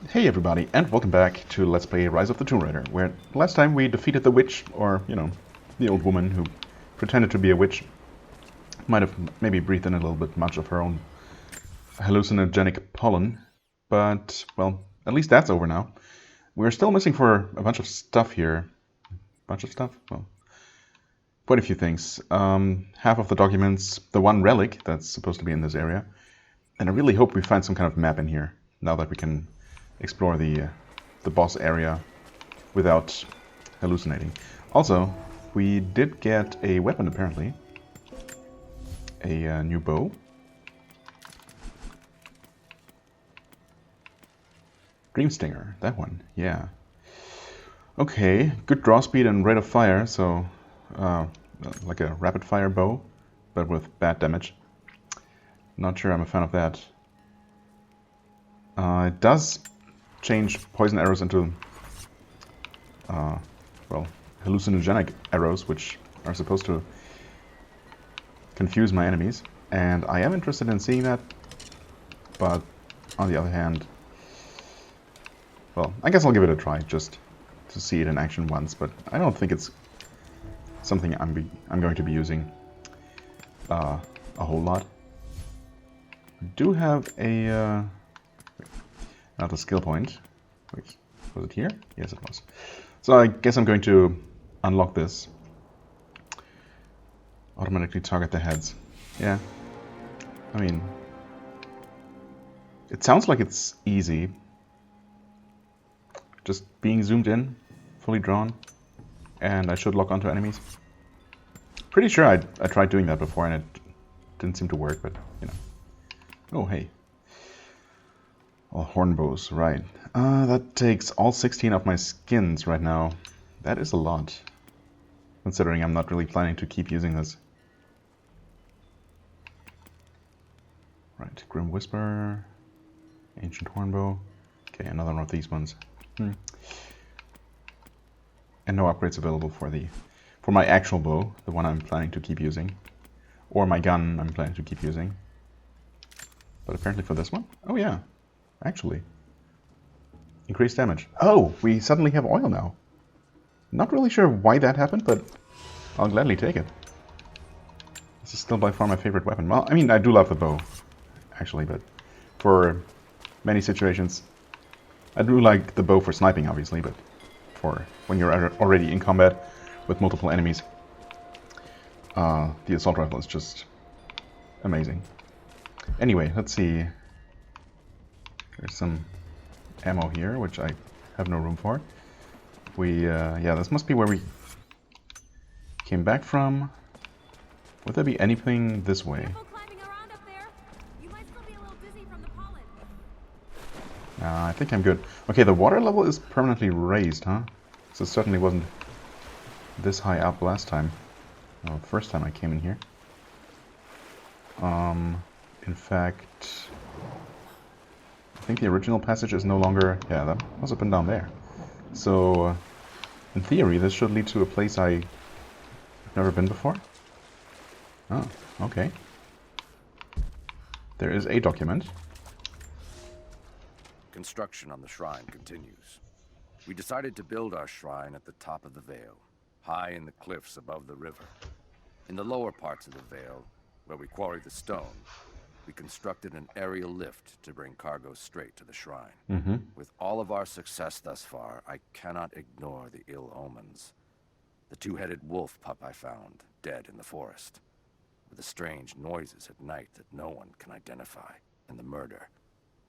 Hey everybody, and welcome back to Let's Play Rise of the Tomb Raider, where last time we defeated the witch, or, the old woman who pretended to be a witch. Might have maybe breathed in a little bit much of her own hallucinogenic pollen, but, well, at least that's over now. We're still missing for a bunch of stuff here. Bunch of stuff? Well, quite a few things. Half of the documents, the one relic that's supposed to be in this area, and I really hope we find some kind of map in here, now that we can explore the boss area without hallucinating. Also, we did get a weapon apparently, a new bow. Dream Stinger, that one, yeah. Okay, good draw speed and rate of fire, so like a rapid fire bow, but with bad damage. Not sure I'm a fan of that. It does change poison arrows into, well, hallucinogenic arrows, which are supposed to confuse my enemies. And I am interested in seeing that, but on the other hand, well, I guess I'll give it a try, just to see it in action once, but I don't think it's something I'm going to be using a whole lot. I do have a another skill point. Wait, was it here? Yes, it was. So I guess I'm going to unlock this. Automatically target the heads. Yeah. I mean, it sounds like it's easy. Just being zoomed in, fully drawn, and I should lock onto enemies. Pretty sure I tried doing that before and it didn't seem to work, but, you know. Oh, hey. All horn bows, right. That takes all 16 of my skins right now. That is a lot, considering I'm not really planning to keep using this. Right, Grim Whisper, Ancient Hornbow. Okay, another one of these ones. And no upgrades available for my actual bow, the one I'm planning to keep using, or my gun I'm planning to keep using. But apparently for this one, oh yeah, actually. Increased damage. Oh, we suddenly have oil now. Not really sure why that happened, but I'll gladly take it. This is still by far my favorite weapon. Well, I mean, I do love the bow, actually, but for many situations, I do like the bow for sniping, obviously, but for when you're already in combat with multiple enemies, the assault rifle is just amazing. Anyway, let's see. There's some ammo here, which I have no room for. Yeah, this must be where we came back from. Would there be anything this way? I think I'm good. Okay, the water level is permanently raised, huh? So it certainly wasn't this high up last time. Well, the first time I came in here. In fact, I think the original passage is no longer... Yeah, that must have been down there. So, in theory, this should lead to a place I've never been before. Oh, okay. There is a document. Construction on the shrine continues. We decided to build our shrine at the top of the vale, high in the cliffs above the river. In the lower parts of the vale, where we quarried the stone, we constructed an aerial lift to bring cargo straight to the shrine. With all of our success thus far, I cannot ignore the ill omens. The two-headed wolf pup I found, dead in the forest, with the strange noises at night that no one can identify, and the murder,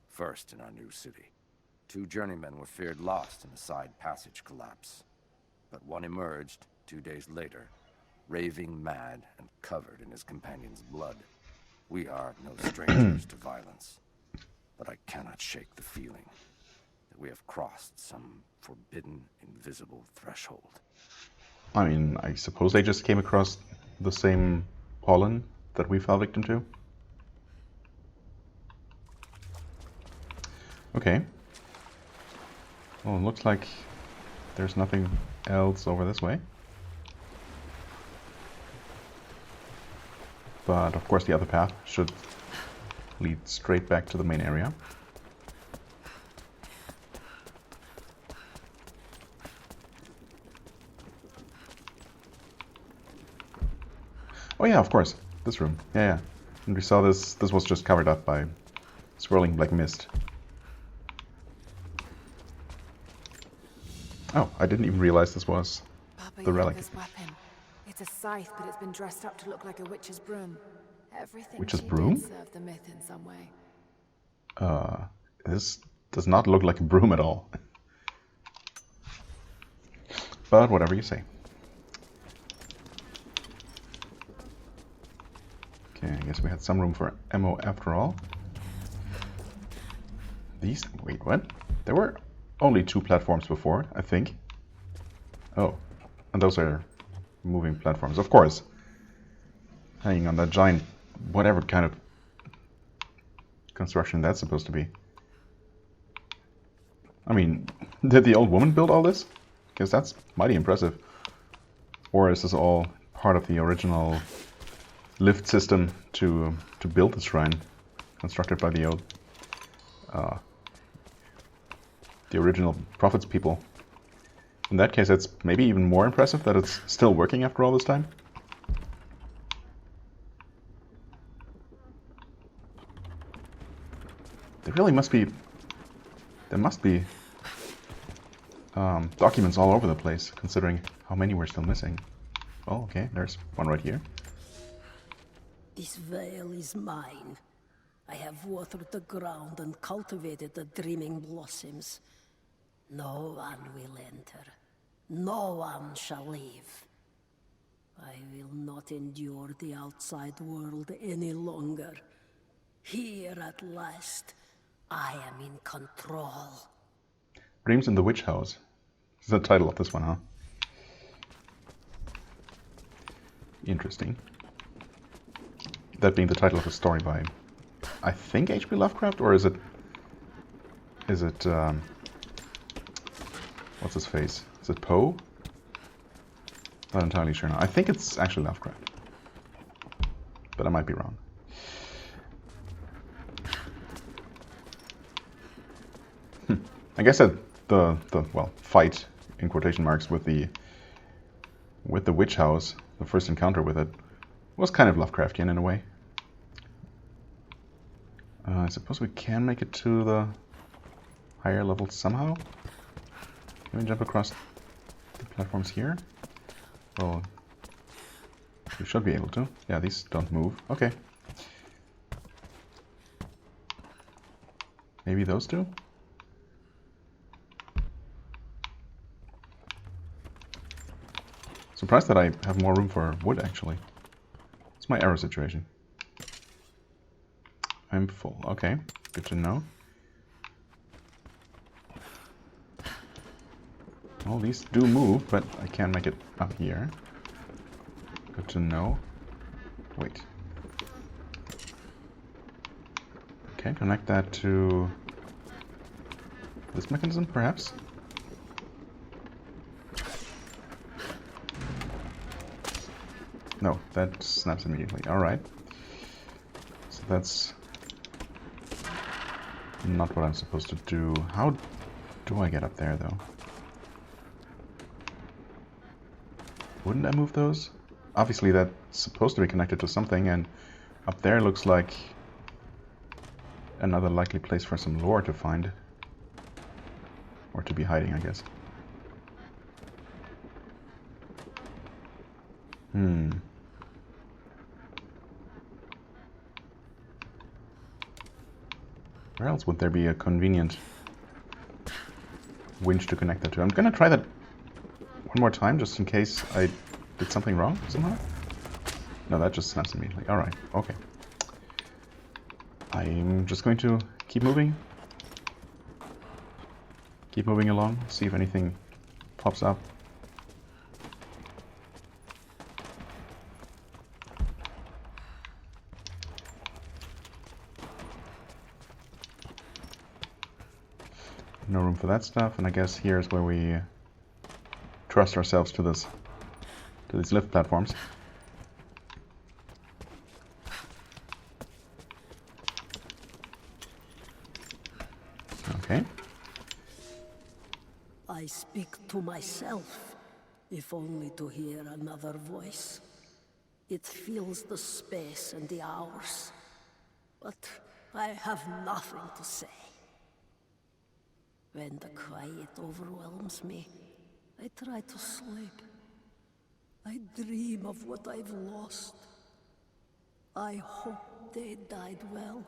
first in our new city. 2 journeymen were feared lost in a side passage collapse, but one emerged 2 days later, raving mad and covered in his companion's blood. We are no strangers to violence, but I cannot shake the feeling that we have crossed some forbidden, invisible threshold. I mean, I suppose they just came across the same pollen that we fell victim to. Okay. Well, it looks like there's nothing else over this way. But of course the other path should lead straight back to the main area. Oh yeah, of course. This room. Yeah. And we saw this. This was just covered up by swirling black mist. Oh, I didn't even realize this was Baba the relic. Yaga's weapon. It's a scythe, but it's been dressed up to look like a witch's broom. Everything Witch's she broom? did served the myth in some way. This does not look like a broom at all. But whatever you say. Okay, I guess we had some room for ammo after all. These... Wait, what? There were only 2 platforms before, I think. Oh, and those are moving platforms, of course. Hanging on that giant... whatever kind of construction that's supposed to be. I mean, did the old woman build all this? Because that's mighty impressive. Or is this all part of the original lift system to build the shrine, constructed by the original Prophet's people? In that case, it's maybe even more impressive that it's still working after all this time. There must be documents all over the place, considering how many we're still missing. Oh, okay, there's one right here. This veil is mine. I have watered the ground and cultivated the dreaming blossoms. No one will enter. No one shall leave. I will not endure the outside world any longer. Here at last, I am in control. Dreams in the Witch House. This is the title of this one, huh? Interesting. That being the title of a story by, I think, H.P. Lovecraft, or is it, what's his face? Is it Poe? Not entirely sure now. I think it's actually Lovecraft, but I might be wrong. I guess that the fight in quotation marks with the witch house, the first encounter with it, was kind of Lovecraftian in a way. I suppose we can make it to the higher levels somehow. Can we jump across the platforms here? Well, we should be able to. Yeah, these don't move. Okay. Maybe those two? Surprised that I have more room for wood, actually. It's my arrow situation. I'm full. Okay, good to know. Well, these do move, but I can make it up here. Good to know. Wait. Okay, connect that to this mechanism, perhaps? No, that snaps immediately. Alright. So that's not what I'm supposed to do. How do I get up there, though? Wouldn't I move those? Obviously, that's supposed to be connected to something, and up there looks like another likely place for some lore to find. Or to be hiding, I guess. Where else would there be a convenient winch to connect that to? I'm gonna try that one more time, just in case I did something wrong somehow. No, that just snaps immediately. Alright, okay. I'm just going to keep moving. Keep moving along, see if anything pops up. No room for that stuff, and I guess here's where we trust ourselves to these lift platforms. Okay. I speak to myself, if only to hear another voice. It fills the space and the hours. But I have nothing to say. When the quiet overwhelms me, I try to sleep. I dream of what I've lost. I hope they died well.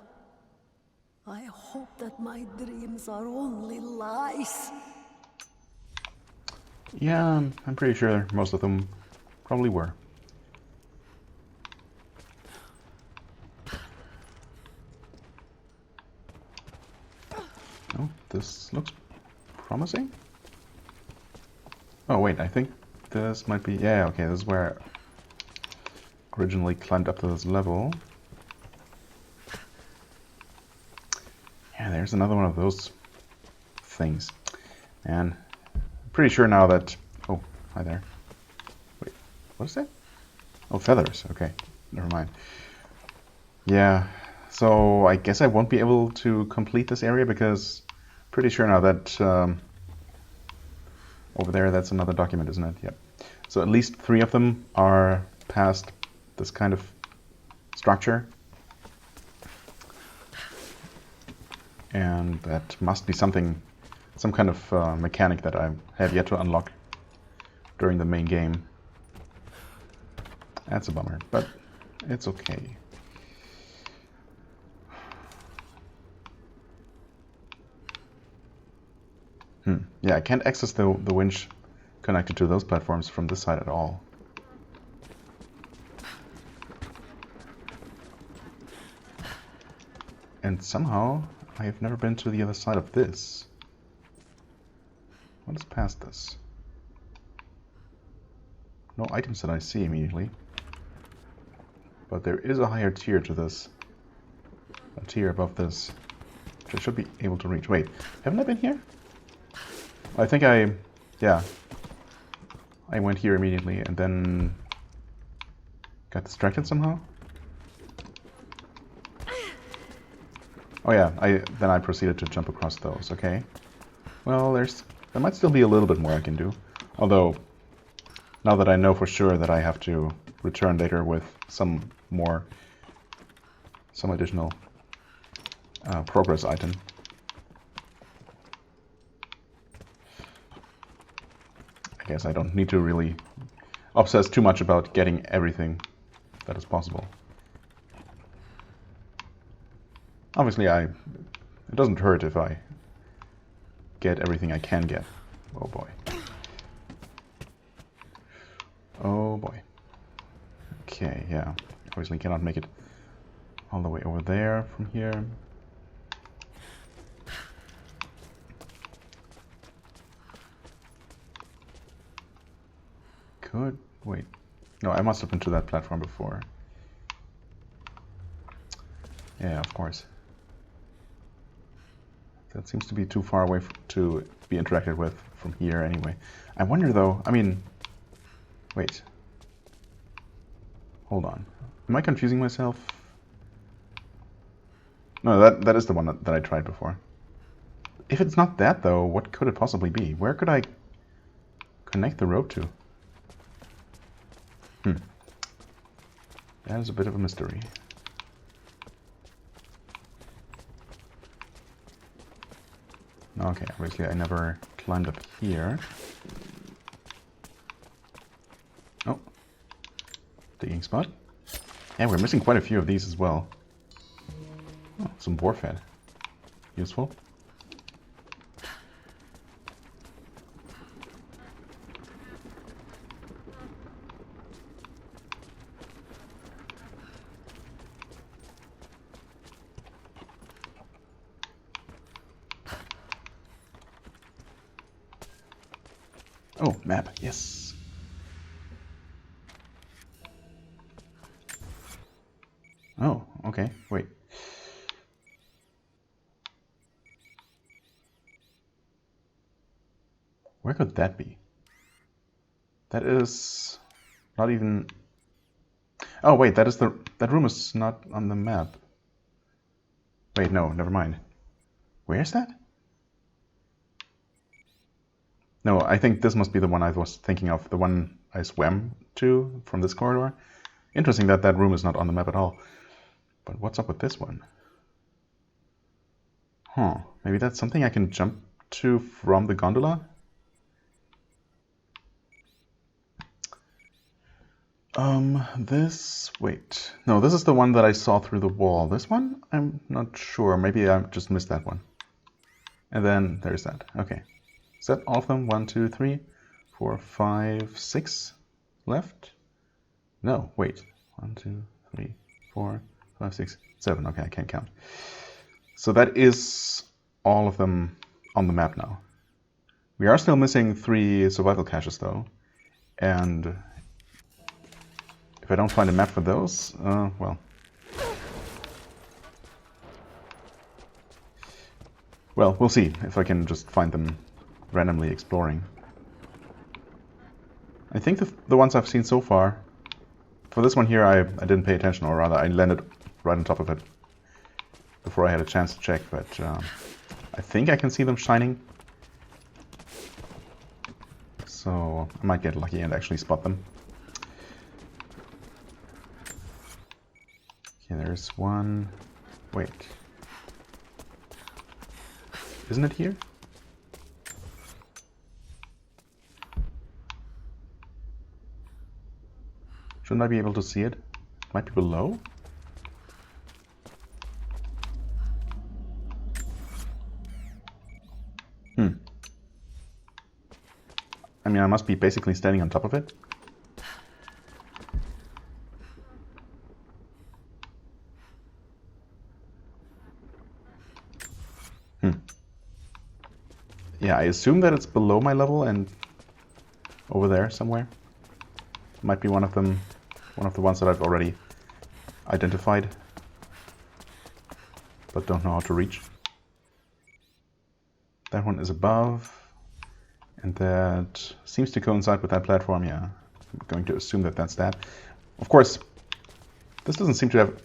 I hope that my dreams are only lies. Yeah, I'm pretty sure most of them probably were. Oh, this looks promising. Oh wait, I think this might be... Yeah, okay, this is where I originally climbed up to this level. Yeah, there's another one of those things. And I'm pretty sure now that... Oh, hi there. Wait, what is that? Oh, feathers. Okay, never mind. Yeah, so I guess I won't be able to complete this area because I'm pretty sure now that over there that's another document, isn't it? Yep. So at least 3 of them are past this kind of structure. And that must be something, some kind of mechanic that I have yet to unlock during the main game. That's a bummer, but it's okay. Yeah, I can't access the winch connected to those platforms from this side at all. And somehow I have never been to the other side of this. What is past this? No items that I see immediately. But there is a higher tier to this. A tier above this. Which I should be able to reach. Wait, haven't I been here? I think yeah. I went here immediately and then got distracted somehow. Oh yeah, then I proceeded to jump across those, okay. Well, there might still be a little bit more I can do. Although, now that I know for sure that I have to return later with some additional progress item. I guess I don't need to really obsess too much about getting everything that is possible. Obviously, it doesn't hurt if I get everything I can get. Oh boy. Oh boy. Okay, yeah. Obviously cannot make it all the way over there from here. Wait. No, I must have been to that platform before. Yeah, of course. That seems to be too far away to be interacted with from here anyway. I wonder though, I mean... Wait. Hold on. Am I confusing myself? No, that is the one that I tried before. If it's not that though, what could it possibly be? Where could I connect the rope to? That is a bit of a mystery. Okay, obviously I never climbed up here. Oh. Digging spot. Yeah, we're missing quite a few of these as well. Oh, some boar fat. Useful. Oh, map, yes. Oh, okay, wait. Where could that be? That is not even... Oh, wait, that room is not on the map. Wait, no, never mind. Where's that? No, I think this must be the one I was thinking of, the one I swam to from this corridor. Interesting that that room is not on the map at all. But what's up with this one? Huh. Maybe that's something I can jump to from the gondola? Wait. No, this is the one that I saw through the wall. This one? I'm not sure. Maybe I just missed that one. And then there's that. Okay. Is that all of them? 1, 2, 3, 4, 5, 6 left? No, wait. 1, 2, 3, 4, 5, 6, 7. Okay, I can't count. So that is all of them on the map now. We are still missing 3 survival caches though. And if I don't find a map for those, well. Well, we'll see if I can just find them randomly exploring. I think the ones I've seen so far, for this one here I didn't pay attention, or rather I landed right on top of it before I had a chance to check, but I think I can see them shining. So I might get lucky and actually spot them. Okay, there's one. Wait. Isn't it here? Shouldn't I be able to see it? It might be below? I mean, I must be basically standing on top of it. Yeah, I assume that it's below my level and over there somewhere. Might be one of them, one of the ones that I've already identified, but don't know how to reach. That one is above, and that seems to coincide with that platform, yeah. I'm going to assume that that's that. Of course, this doesn't seem to have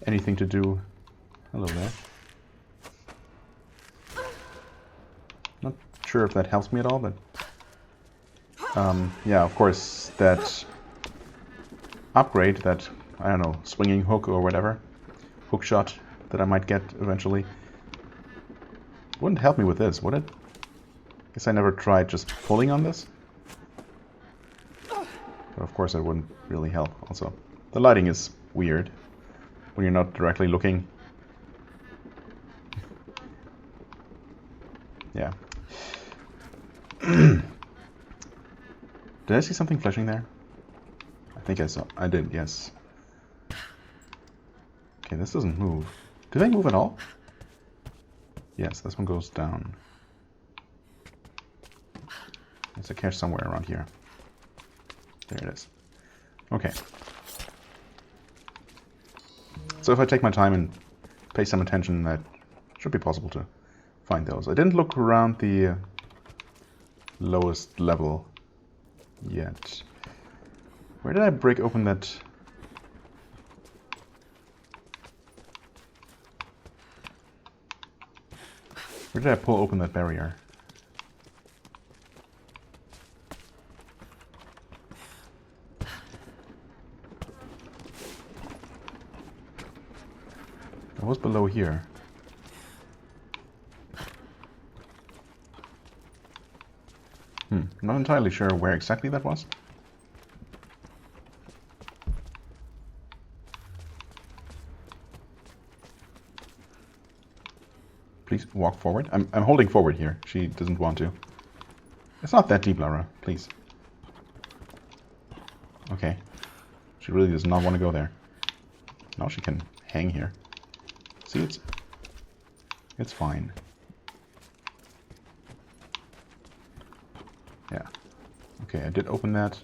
anything to do... Hello there. Not sure if that helps me at all, but... yeah, of course, that upgrade, that, I don't know, swinging hook or whatever, hook shot that I might get eventually, wouldn't help me with this, would it? Guess I never tried just pulling on this. But of course it wouldn't really help also. The lighting is weird when you're not directly looking. Yeah. Did I see something flashing there? I think I saw. I did, yes. Okay, this doesn't move. Do they move at all? Yes, this one goes down. There's a cache somewhere around here. There it is. Okay. So if I take my time and pay some attention, that should be possible to find those. I didn't look around the lowest level yet. Where did I break open that? Where did I pull open that barrier? It was below here. Not entirely sure where exactly that was. Please walk forward. I'm holding forward here. She doesn't want to. It's not that deep, Lara. Please. Okay. She really does not want to go there. Now she can hang here. See, it's fine. Yeah. Okay, I did open that.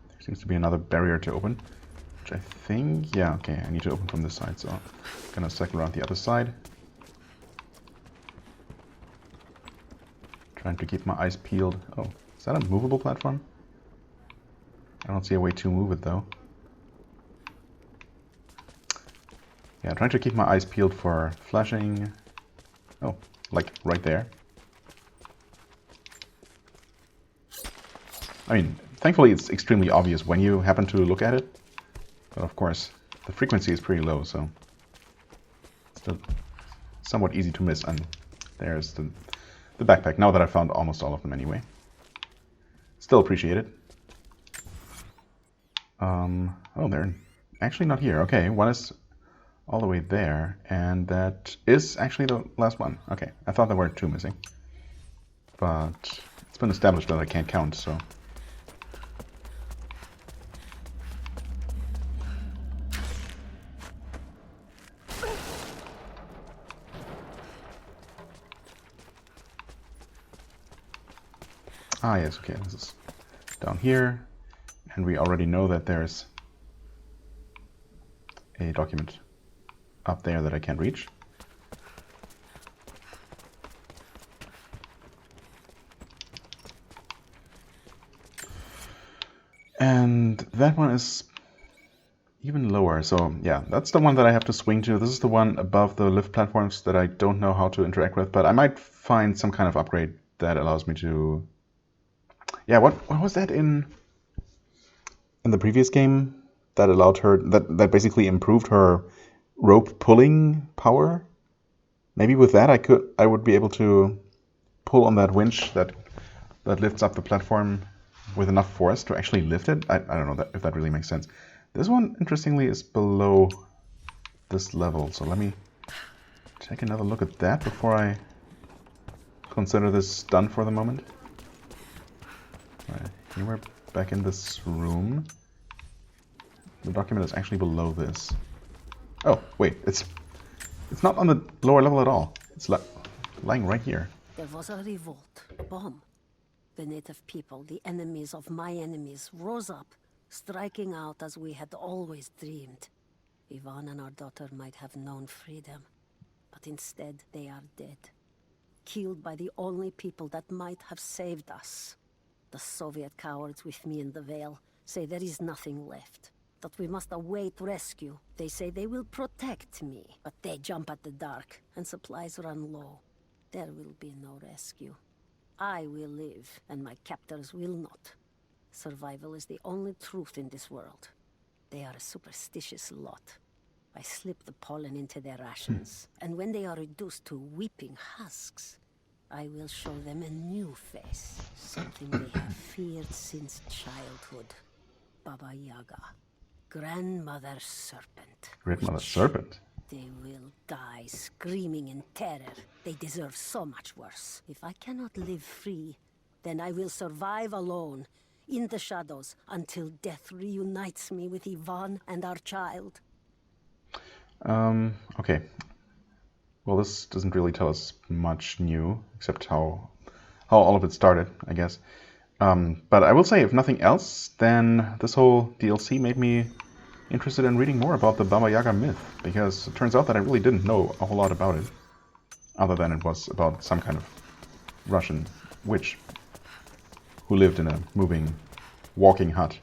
There seems to be another barrier to open, which I think, yeah, okay, I need to open from this side, so I'm gonna cycle around the other side. Trying to keep my eyes peeled. Oh, is that a movable platform? I don't see a way to move it though. Yeah, trying to keep my eyes peeled for flashing Oh, like right there. I mean, thankfully it's extremely obvious when you happen to look at it. But of course, the frequency is pretty low, so it's still somewhat easy to miss. And there's the backpack, now that I found almost all of them anyway. Still appreciate it. Oh, they're actually not here. Okay, one is all the way there, and that is actually the last one. Okay, I thought there were two missing. But it's been established that I can't count, so... Ah, yes, okay, this is down here, and we already know that there's a document up there that I can't reach. And that one is even lower, so yeah, that's the one that I have to swing to. This is the one above the lift platforms that I don't know how to interact with, but I might find some kind of upgrade that allows me to... Yeah, what was that in the previous game that allowed her, that basically improved her rope pulling power? Maybe with that I would be able to pull on that winch that lifts up the platform with enough force to actually lift it. I don't know if that really makes sense. This one, interestingly, is below this level, so let me take another look at that before I consider this done for the moment. Right, here we're back in this room. The document is actually below this. Oh, wait, it's not on the lower level at all. It's lying right here. There was a revolt, a bomb. The native people, the enemies of my enemies, rose up, striking out as we had always dreamed. Ivan and our daughter might have known freedom, but instead they are dead. Killed by the only people that might have saved us. The Soviet cowards with me in the Vale say there is nothing left, that we must await rescue. They say they will protect me, but they jump at the dark, and supplies run low. There will be no rescue. I will live, and my captors will not. Survival is the only truth in this world. They are a superstitious lot. I slip the pollen into their rations, and when they are reduced to weeping husks, I will show them a new face, something they have feared since childhood. Baba Yaga, Grandmother Serpent. Grandmother Serpent? They will die screaming in terror. They deserve so much worse. If I cannot live free, then I will survive alone, in the shadows, until death reunites me with Ivan and our child. Okay. Well, this doesn't really tell us much new, except how all of it started, I guess. But I will say, if nothing else, then this whole DLC made me interested in reading more about the Baba Yaga myth, because it turns out that I really didn't know a whole lot about it, other than it was about some kind of Russian witch who lived in a moving, walking hut.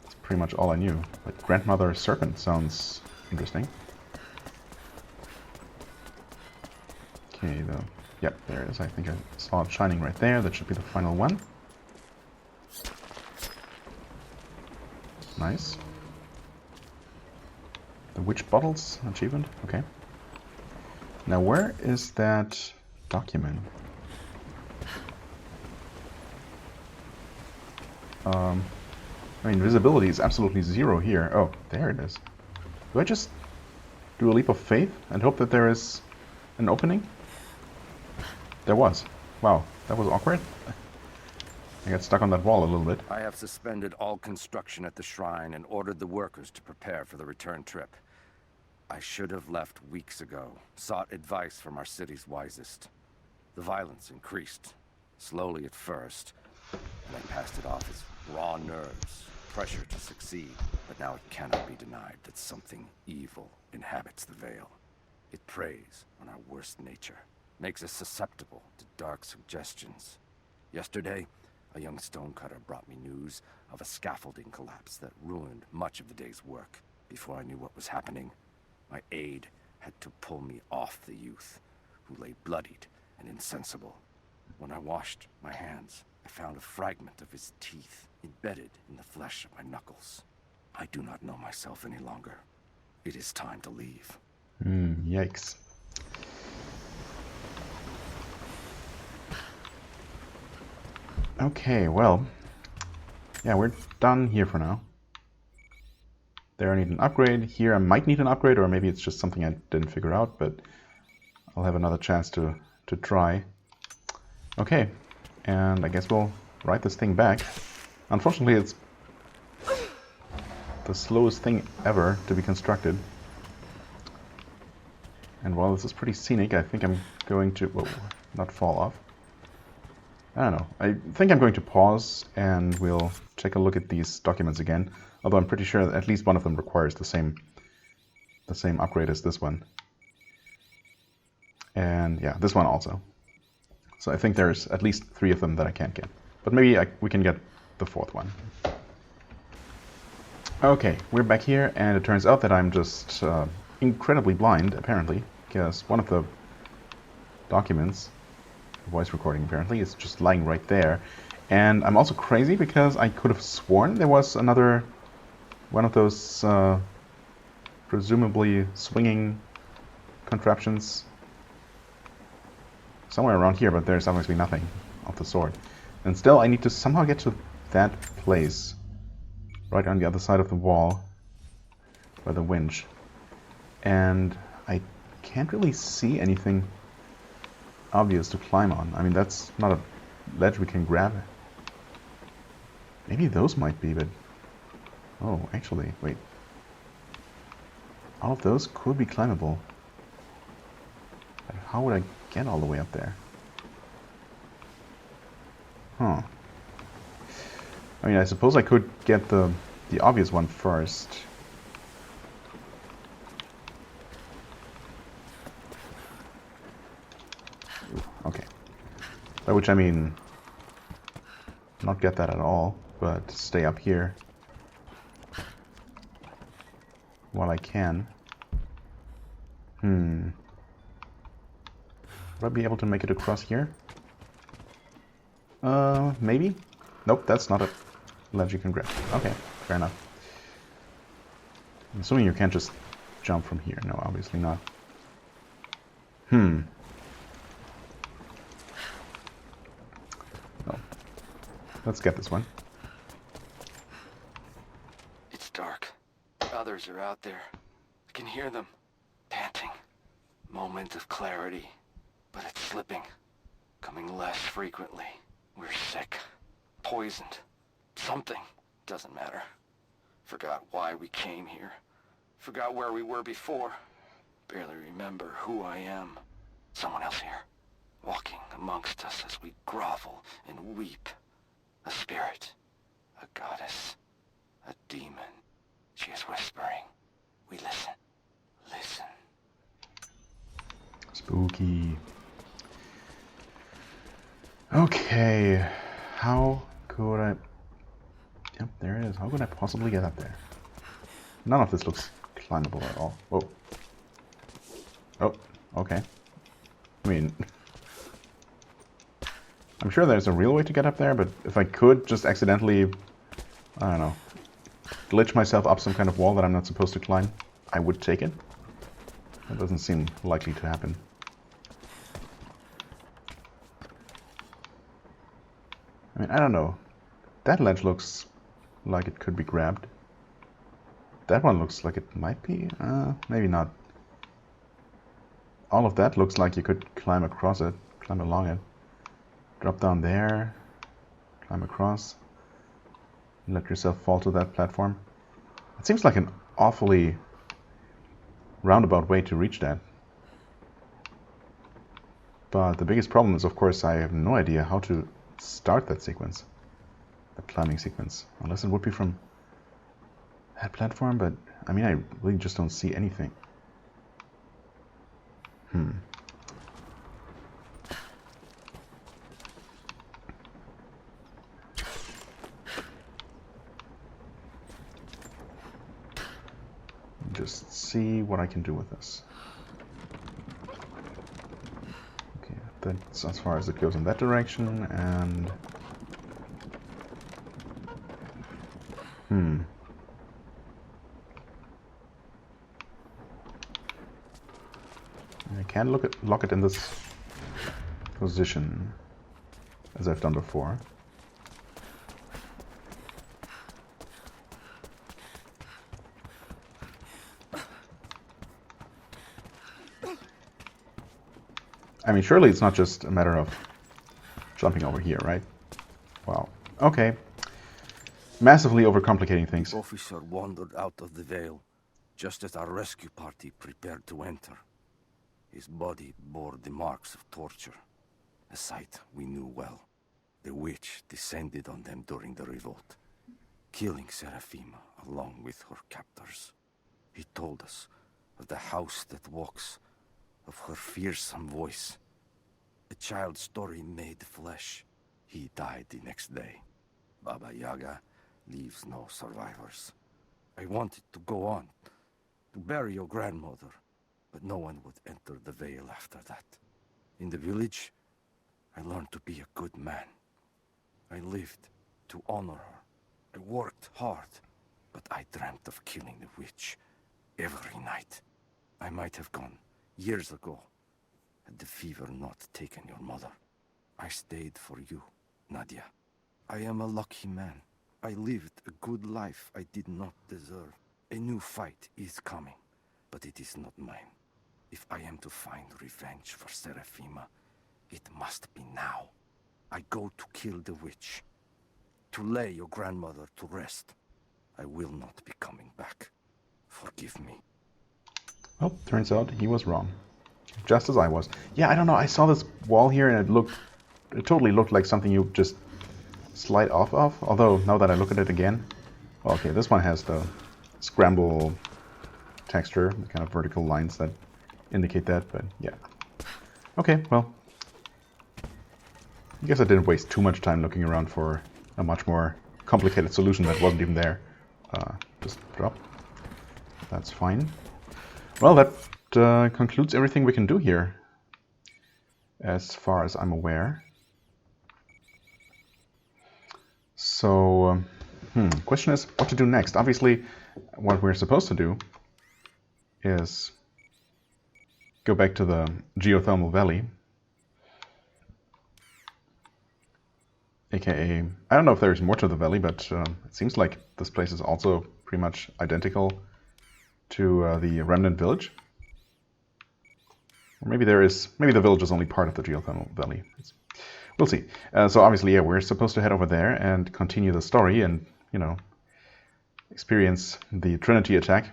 That's pretty much all I knew. But Grandmother Serpent sounds interesting. Okay, yep, there it is. I think I saw it shining right there. That should be the final one. Nice. The witch bottles achievement. Okay. Now, where is that document? I mean, visibility is absolutely zero here. Oh, there it is. Do I just do a leap of faith and hope that there is an opening? There was. Wow, that was awkward. I got stuck on that wall a little bit. I have suspended all construction at the shrine and ordered the workers to prepare for the return trip. I should have left weeks ago, sought advice from our city's wisest. The violence increased, slowly at first, and I passed it off as raw nerves, pressure to succeed. But now it cannot be denied that something evil inhabits the Vale. It preys on our worst nature, makes us susceptible to dark suggestions. Yesterday, a young stonecutter brought me news of a scaffolding collapse that ruined much of the day's work. Before I knew what was happening, my aide had to pull me off the youth, who lay bloodied and insensible. When I washed my hands, I found a fragment of his teeth embedded in the flesh of my knuckles. I do not know myself any longer. It is time to leave. Yikes. Okay, well, yeah, we're done here for now. There I need an upgrade. Here I might need an upgrade, or maybe it's just something I didn't figure out, but I'll have another chance to try. Okay, and I guess we'll ride this thing back. Unfortunately, it's the slowest thing ever to be constructed. And while this is pretty scenic, I think I'm going to... Whoa, not fall off. I don't know. I think I'm going to pause and we'll take a look at these documents again. Although I'm pretty sure that at least one of them requires the same upgrade as this one. And yeah, this one also. So I think there's at least 3 of them that I can't get. But maybe we can get the 4th one. Okay, we're back here, and it turns out that I'm just incredibly blind, apparently, because one of the documents, the voice recording apparently, is just lying right there. And I'm also crazy because I could have sworn there was another one of those presumably swinging contraptions somewhere around here, but there's obviously nothing of the sort. And still, I need to somehow get to that place, right on the other side of the wall, by the winch. And I can't really see anything obvious to climb on. I mean, that's not a ledge we can grab. Maybe those might be, but... Oh, actually, wait. All of those could be climbable. But how would I get all the way up there? Huh. I mean, I suppose I could get the obvious one first. Ooh, okay. By which I mean, not get that at all, but stay up here while I can. Would I be able to make it across here? Maybe? Nope, that's not a ledge you can grab. Okay, fair enough. I'm assuming you can't just jump from here. No, obviously not. No. Let's get this one. It's dark. Others are out there. I can hear them, panting. Moment of clarity, but it's slipping. Coming less frequently. We're sick. Poisoned. Something. Doesn't matter. Forgot why we came here. Forgot where we were before. Barely remember who I am. Someone else here. Walking amongst us as we grovel and weep. A spirit. A goddess. A demon. She is whispering. We listen. Listen. Spooky. Okay. How could I... Yep, there it is. How could I possibly get up there? None of this looks climbable at all. Whoa. Oh, okay. I mean... I'm sure there's a real way to get up there, but if I could just accidentally... I don't know. Glitch myself up some kind of wall that I'm not supposed to climb, I would take it. That doesn't seem likely to happen. I mean, I don't know. That ledge looks like it could be grabbed. That one looks like it might be. Maybe not. All of that looks like you could climb across it, climb along it. Drop down there, climb across, and let yourself fall to that platform. It seems like an awfully roundabout way to reach that. But the biggest problem is, of course, I have no idea how to start that sequence, that climbing sequence, unless it would be from that platform, but I mean, I really just don't see anything. Just see what I can do with this. That's as far as it goes in that direction, and... I can lock it in this position, as I've done before. I mean, surely it's not just a matter of jumping over here, right? Wow. Okay. Massively overcomplicating things. The officer wandered out of the veil, just as our rescue party prepared to enter. His body bore the marks of torture, a sight we knew well. The witch descended on them during the revolt, killing Seraphima along with her captors. He told us of the house that walks, of her fearsome voice. A child's story made flesh. He died the next day. Baba Yaga leaves no survivors. I wanted to go on, to bury your grandmother, but no one would enter the veil after that. In the village, I learned to be a good man. I lived to honor her. I worked hard, but I dreamt of killing the witch every night. I might have gone years ago, had the fever not taken your mother. I stayed for you, Nadia. I am a lucky man. I lived a good life I did not deserve. A new fight is coming, but it is not mine. If I am to find revenge for Seraphima, it must be now. I go to kill the witch, to lay your grandmother to rest. I will not be coming back. Forgive me. Well, turns out he was wrong. Just as I was. Yeah, I don't know, I saw this wall here and it totally looked like something you just slide off of. Although, now that I look at it again, well, okay, this one has the scramble texture, the kind of vertical lines that indicate that, but yeah. Okay, well, I guess I didn't waste too much time looking around for a much more complicated solution that wasn't even there. Just drop. That's fine. Well, that concludes everything we can do here, as far as I'm aware. So, question is what to do next. Obviously, what we're supposed to do is go back to the geothermal valley, aka, I don't know if there's more to the valley, but it seems like this place is also pretty much identical to the remnant village. Or maybe maybe the village is only part of the geothermal valley. We'll see. So obviously, yeah, we're supposed to head over there and continue the story and, you know, experience the Trinity attack.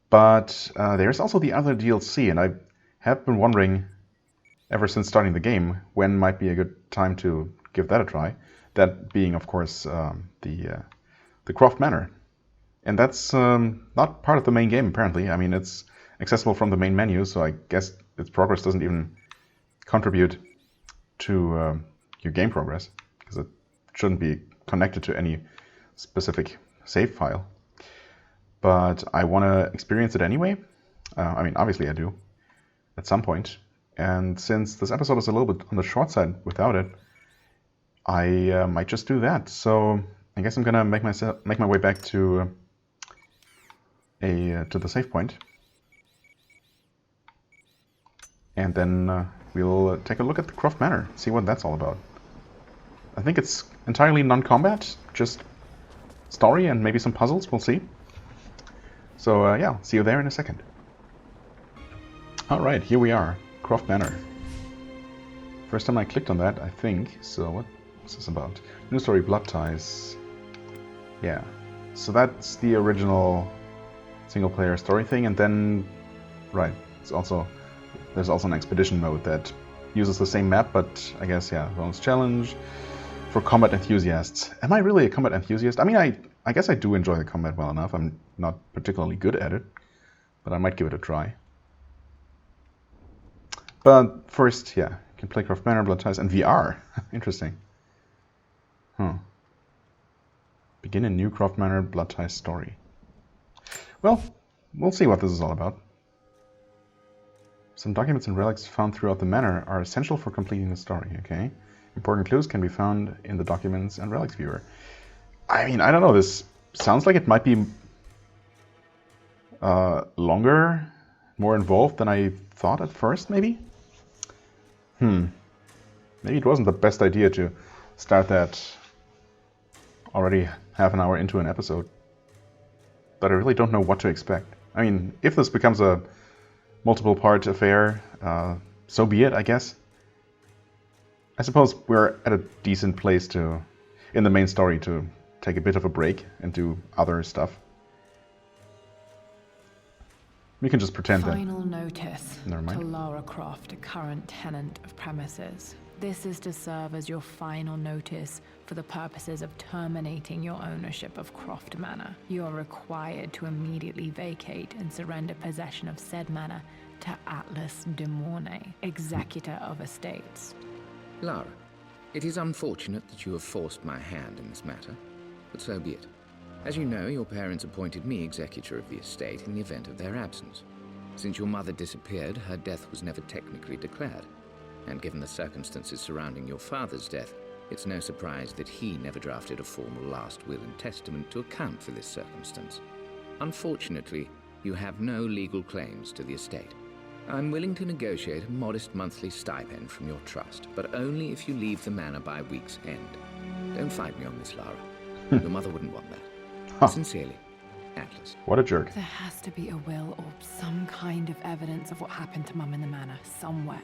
But there's also the other DLC, and I have been wondering ever since starting the game when might be a good time to give that a try. That being, of course, the Croft Manor. And that's not part of the main game, apparently. I mean, it's accessible from the main menu, so I guess its progress doesn't even contribute to your game progress, because it shouldn't be connected to any specific save file. But I want to experience it anyway. I mean, obviously I do, at some point. And since this episode is a little bit on the short side without it, I might just do that. So I guess I'm gonna make my way back to the save point, and then we'll take a look at the Croft Manor, see what that's all about. I think it's entirely non-combat, just story and maybe some puzzles. We'll see. So yeah, see you there in a second. All right, here we are, Croft Manor. First time I clicked on that, I think. So what's this about? New story, blood ties. Yeah, so that's the original single-player story thing, and then, right, there's also an expedition mode that uses the same map, but I guess, yeah, bonus challenge for combat enthusiasts. Am I really a combat enthusiast? I mean, I guess I do enjoy the combat well enough. I'm not particularly good at it, but I might give it a try. But first, yeah, you can play Croft Manor, Blood Ties, and VR. Interesting. Begin a new Croft Manor, Blood Ties story. Well, we'll see what this is all about. Some documents and relics found throughout the manor are essential for completing the story, okay? Important clues can be found in the documents and relics viewer. I mean, I don't know, this sounds like it might be longer, more involved than I thought at first, maybe? Maybe it wasn't the best idea to start that already half an hour into an episode. But I really don't know what to expect. I mean, if this becomes a multiple part affair, so be it, I guess. I suppose we're at a decent place in the main story to take a bit of a break and do other stuff. We can just pretend that... Final notice Never mind. to Lara Croft, a current tenant of premises. This is to serve as your final notice for the purposes of terminating your ownership of Croft Manor. You are required to immediately vacate and surrender possession of said manor to Atlas de Mornay, executor of estates. Lara, it is unfortunate that you have forced my hand in this matter, but so be it. As you know, your parents appointed me executor of the estate in the event of their absence. Since your mother disappeared, her death was never technically declared. And given the circumstances surrounding your father's death, it's no surprise that he never drafted a formal last will and testament to account for this circumstance. Unfortunately, you have no legal claims to the estate. I'm willing to negotiate a modest monthly stipend from your trust, but only if you leave the manor by week's end. Don't fight me on this, Lara. Your mother wouldn't want that. Sincerely, Atlas. What a jerk. There has to be a will or some kind of evidence of what happened to Mum in the manor somewhere.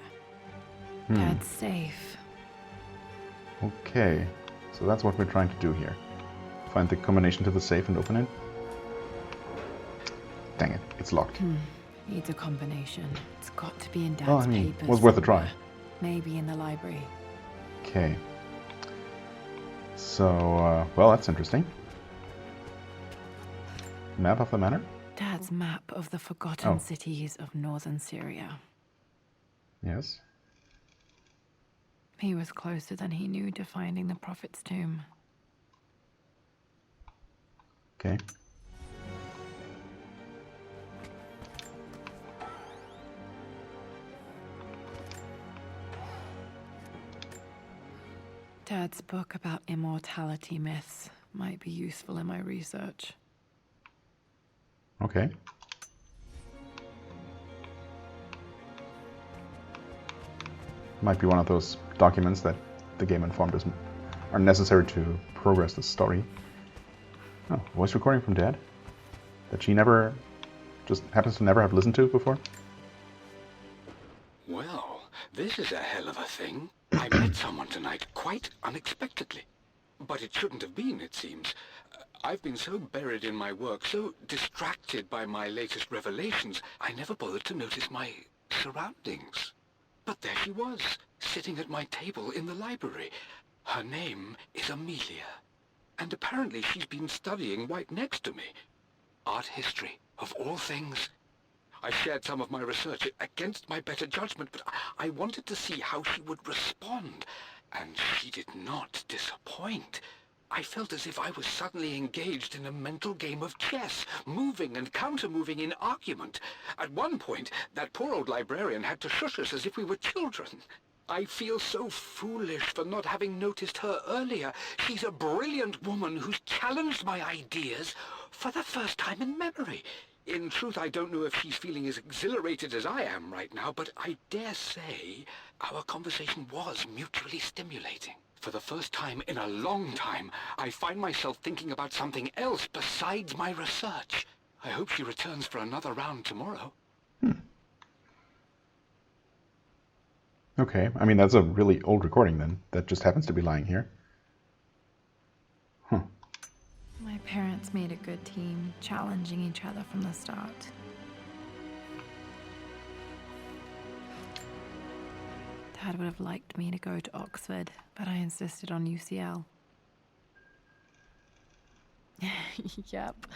Dad's safe. Okay, so that's what we're trying to do here. Find the combination to the safe and open it. Dang it, it's locked. Needs a combination. It's got to be in Dad's Well, I mean, papers. was worth a try. somewhere. Maybe in the library. Okay. So, well, that's interesting. Map of the manor? Dad's map of the forgotten Oh. cities of northern Syria. Yes. He was closer than he knew to finding the Prophet's tomb. Okay. Dad's book about immortality myths might be useful in my research. Okay. Might be one of those documents that the game informed us are necessary to progress the story. Oh, voice recording from Dad? That she just happens to never have listened to before? Well, this is a hell of a thing. I met someone tonight quite unexpectedly. But it shouldn't have been, it seems. I've been so buried in my work, so distracted by my latest revelations, I never bothered to notice my surroundings. But there she was, sitting at my table in the library. Her name is Amelia. And apparently she's been studying right next to me. Art history, of all things. I shared some of my research against my better judgment, but I wanted to see how she would respond. And she did not disappoint. I felt as if I was suddenly engaged in a mental game of chess, moving and counter-moving in argument. At one point, that poor old librarian had to shush us as if we were children. I feel so foolish for not having noticed her earlier. She's a brilliant woman who's challenged my ideas for the first time in memory. In truth, I don't know if she's feeling as exhilarated as I am right now, but I dare say our conversation was mutually stimulating. For the first time in a long time, I find myself thinking about something else besides my research. I hope she returns for another round tomorrow. Okay, I mean, that's a really old recording then, that just happens to be lying here. Huh. My parents made a good team, challenging each other from the start. Dad would have liked me to go to Oxford, but I insisted on UCL. Yep,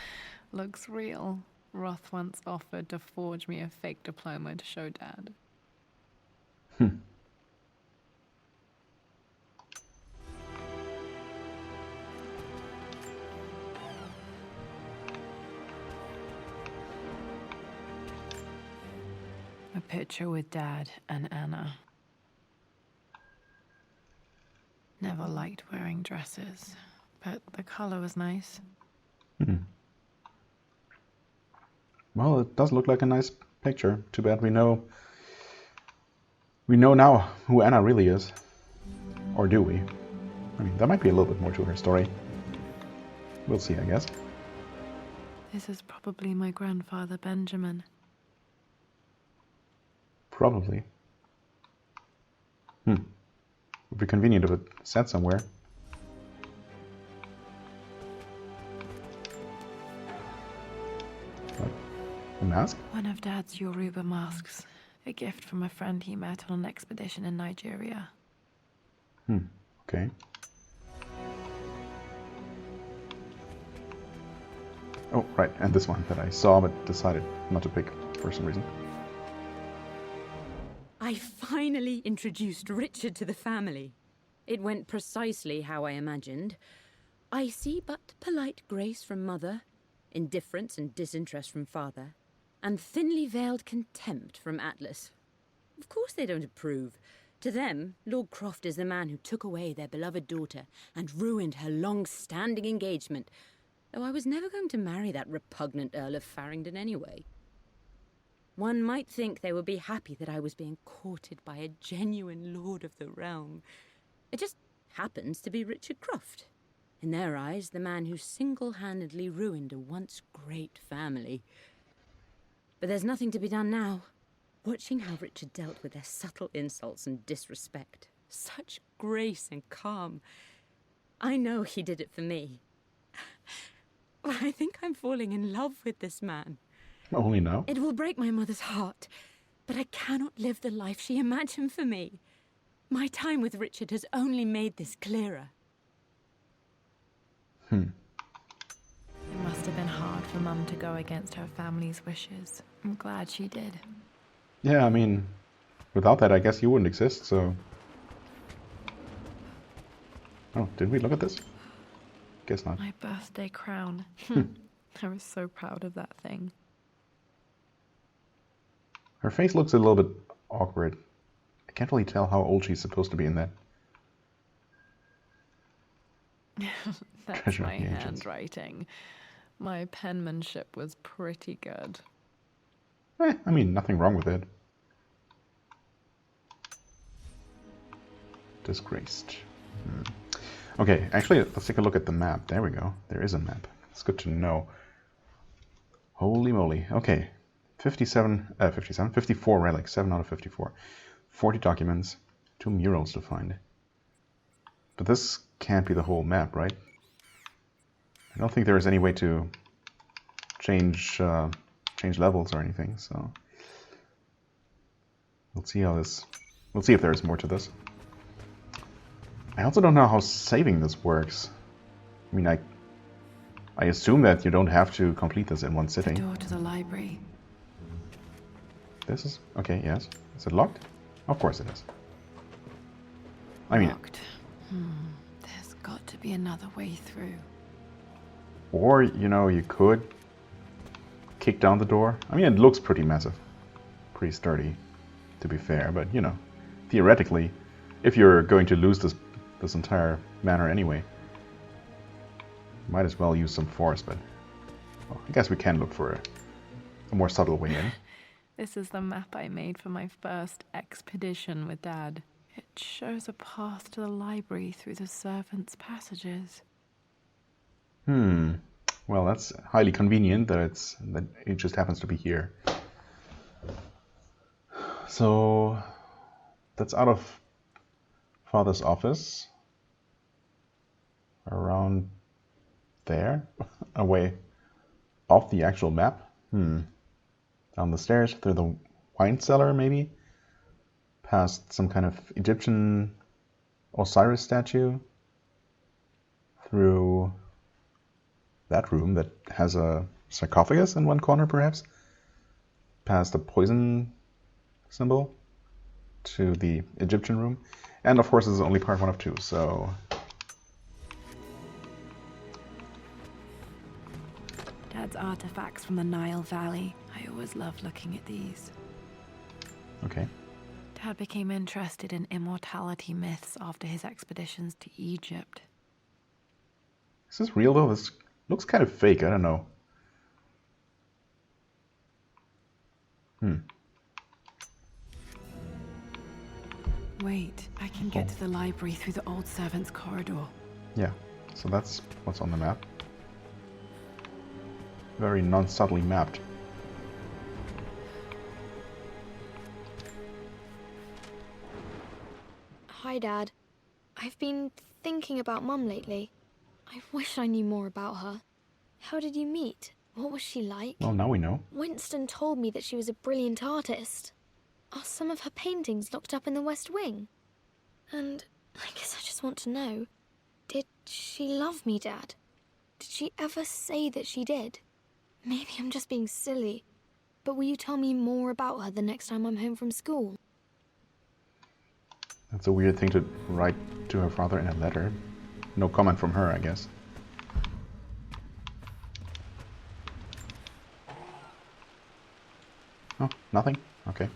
looks real. Roth once offered to forge me a fake diploma to show Dad. A picture with Dad and Anna. Never liked wearing dresses, but the color was nice. Well, it does look like a nice picture. Too bad we know now who Anna really is. Or do we? I mean, there might be a little bit more to her story. We'll see, I guess. This is probably my grandfather, Benjamin. Probably. Would be convenient if it said somewhere. What? A mask? One of Dad's Yoruba masks. A gift from a friend he met on an expedition in Nigeria. Okay. Oh, right, and this one that I saw but decided not to pick for some reason. I finally introduced Richard to the family. It went precisely how I imagined. I see but polite grace from Mother, indifference and disinterest from Father, and thinly veiled contempt from Atlas. Of course they don't approve. To them, Lord Croft is the man who took away their beloved daughter and ruined her long-standing engagement, though I was never going to marry that repugnant Earl of Farringdon anyway. One might think they would be happy that I was being courted by a genuine lord of the realm. It just happens to be Richard Croft. In their eyes, the man who single-handedly ruined a once great family. But there's nothing to be done now. Watching how Richard dealt with their subtle insults and disrespect. Such grace and calm. I know he did it for me. I think I'm falling in love with this man. Only now? It will break my mother's heart, but I cannot live the life she imagined for me. My time with Richard has only made this clearer. It must have been hard for Mum to go against her family's wishes. I'm glad she did. Yeah, I mean, without that, I guess you wouldn't exist, so... Oh, did we look at this? Guess not. My birthday crown. I was so proud of that thing. Her face looks a little bit awkward. I can't really tell how old she's supposed to be in that. That's Treasure my of the Ancients. handwriting. My penmanship was pretty good. I mean, nothing wrong with it. Disgraced. Okay, actually, let's take a look at the map. There we go. There is a map. It's good to know. Holy moly. Okay. 54 relics. 7 out of 54. 40 documents. 2 murals to find. But this can't be the whole map, right? I don't think there is any way to change levels or anything, so... We'll see how this... We'll see if there's more to this. I also don't know how saving this works. I mean, I assume that you don't have to complete this in one The sitting. door to the library. This is... okay, yes. Is it locked? Of course it is. I mean... Locked. There's got to be another way through. Or, you know, you could kick down the door. I mean, it looks pretty massive. Pretty sturdy, to be fair. But, you know, theoretically, if you're going to lose this entire manor anyway, might as well use some force, but... well, I guess we can look for a more subtle way in. This is the map I made for my first expedition with Dad. It shows a path to the library through the servants' passages. Well, that's highly convenient that it just happens to be here. So that's out of Father's office. Around there, away off the actual map. Down the stairs through the wine cellar, maybe. Past some kind of Egyptian Osiris statue. Through that room that has a sarcophagus in one corner, perhaps. Past a poison symbol to the Egyptian room. And of course, this is only part 1 of 2, so... Dad's artifacts from the Nile Valley. I always loved looking at these. Okay. Dad became interested in immortality myths after his expeditions to Egypt. Is this real though? This looks kind of fake, I don't know. Wait, I can get to the library through the old servants' corridor. Yeah, so that's what's on the map. Very non-subtly mapped. Hi, Dad. I've been thinking about Mum lately. I wish I knew more about her. How did you meet? What was she like? Well, now we know. Winston told me that she was a brilliant artist. Are some of her paintings locked up in the West Wing? And I guess I just want to know, did she love me, Dad? Did she ever say that she did? Maybe I'm just being silly, but will you tell me more about her the next time I'm home from school? That's a weird thing to write to her father in a letter. No comment from her, I guess. Oh, nothing? Okay.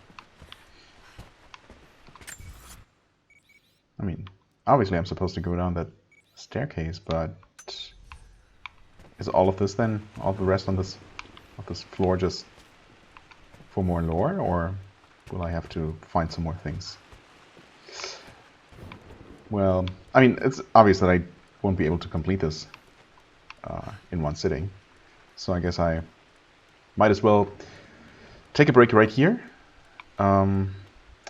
I mean, obviously I'm supposed to go down that staircase, but is all of this then, all the rest on this floor just for more lore, or will I have to find some more things? Well, I mean, it's obvious that I won't be able to complete this in one sitting, so I guess I might as well take a break right here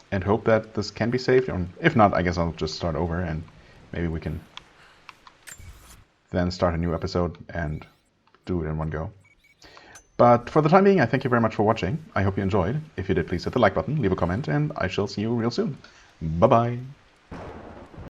and hope that this can be saved. Or if not, I guess I'll just start over and maybe we can then start a new episode and do it in one go. But for the time being, I thank you very much for watching. I hope you enjoyed. If you did, please hit the like button, leave a comment, and I shall see you real soon. Bye-bye.